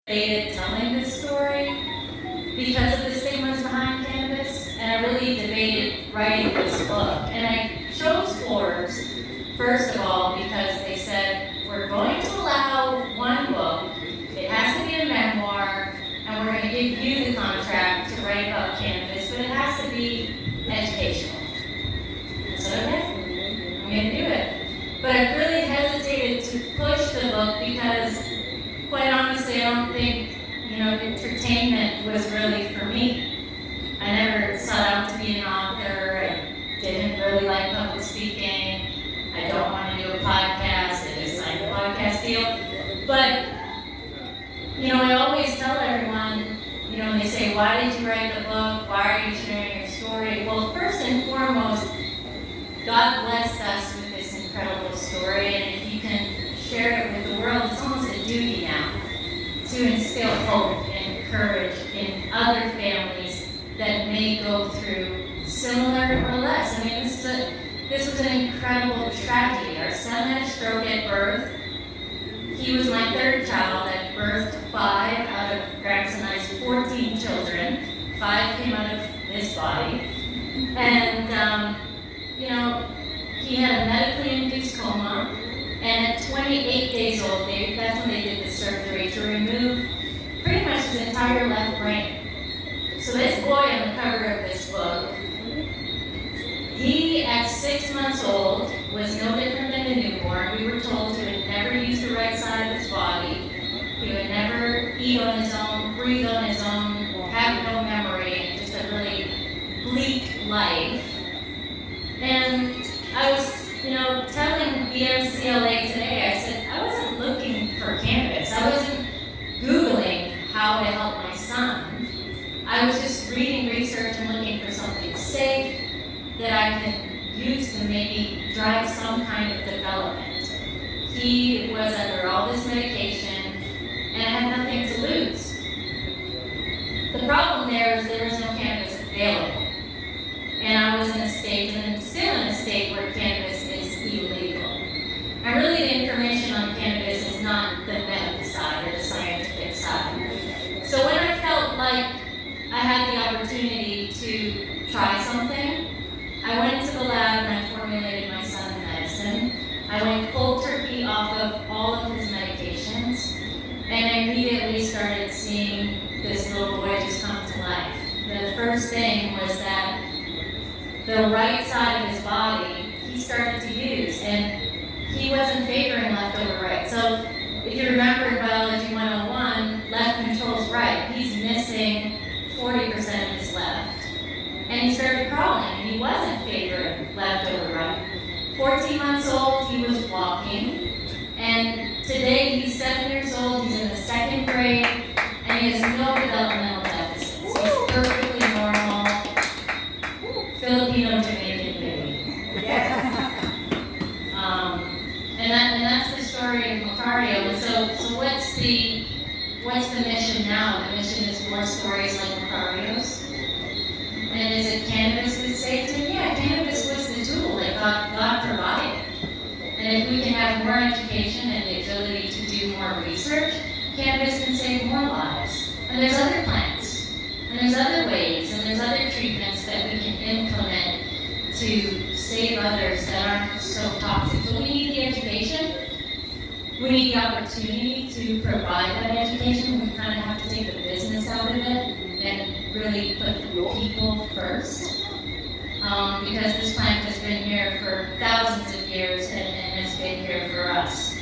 debated telling this story because of the stigmas behind cannabis, and I really debated writing this book. And I chose Forbes, first of all, because they said, we're going to allow one book, it has to be a memoir, and we're going to give you the contract to write about cannabis, but it has to be educational. I said, okay, I'm going to do it. But I really hesitated to push the book because, quite honestly, I don't think, entertainment was really for me. I never sought out to be an author. I didn't really like public speaking. I don't want to do a podcast. I just signed a podcast deal. But, I always tell everyone, they say, why did you write the book? Why are you sharing your story? Well, first and foremost, God blessed us with this incredible story, and if you can share it with the world, it's almost a duty now to instill hope and courage in other families that may go through similar or less. I mean, this was an incredible tragedy. Our son had a stroke at birth. He was my third child. I birthed 5 out of Grandson and I's 14 children. 5 came out of this body. And, he had a medically induced coma. And at 28 days old, that's when they did the surgery to remove pretty much his entire left brain. So this boy on the cover of this book, he at 6 months old was no different than a newborn. We were told he would never use the right side of his body. He would never eat on his own, breathe on his own, have no memory, and just a really bleak life. And I was telling the MCLA today, I said, I wasn't looking for cannabis. I wasn't Googling how to help my son. I was just reading research and looking for something safe that I could use to maybe drive some kind of development. He was under all this medication, and I had nothing to lose. The problem there is there was no cannabis available. And I was in a state, and still in a state, where cannabis is illegal. And really the information on cannabis is not the medical side or the scientific side. So when I felt like I had the opportunity to try something, I went into the lab and I formulated my son's medicine. I went cold turkey off of all of his medications, and I immediately started seeing this little boy just come to life. The first thing was that the right side of his body, he started to use, and he wasn't favoring left over right. So if you remember in Biology 101, left controls right. He's missing 40% of his left. And he started crawling, and he wasn't favoring left over right. 14 months old, he was walking, and today he's 7 years old, he's in the 2nd grade, and he has no developmental deficits. He's perfectly normal. Filipino Jamaican baby. Yes. And that's the story of Macario. And so what's the mission now? The mission is more stories like Macario's. And is it cannabis that saved him? Yeah, cannabis was the tool that God provided. And if we can have more education and the ability to do more research, cannabis can save more lives. And there's other plants, and there's other ways, and there's other treatments that we can implement to save others that aren't so toxic. But we need the education. We need the opportunity to provide that education. We kind of have to take the business out of it and really put the people first. Because this plant has been here for thousands of years and has been here for us.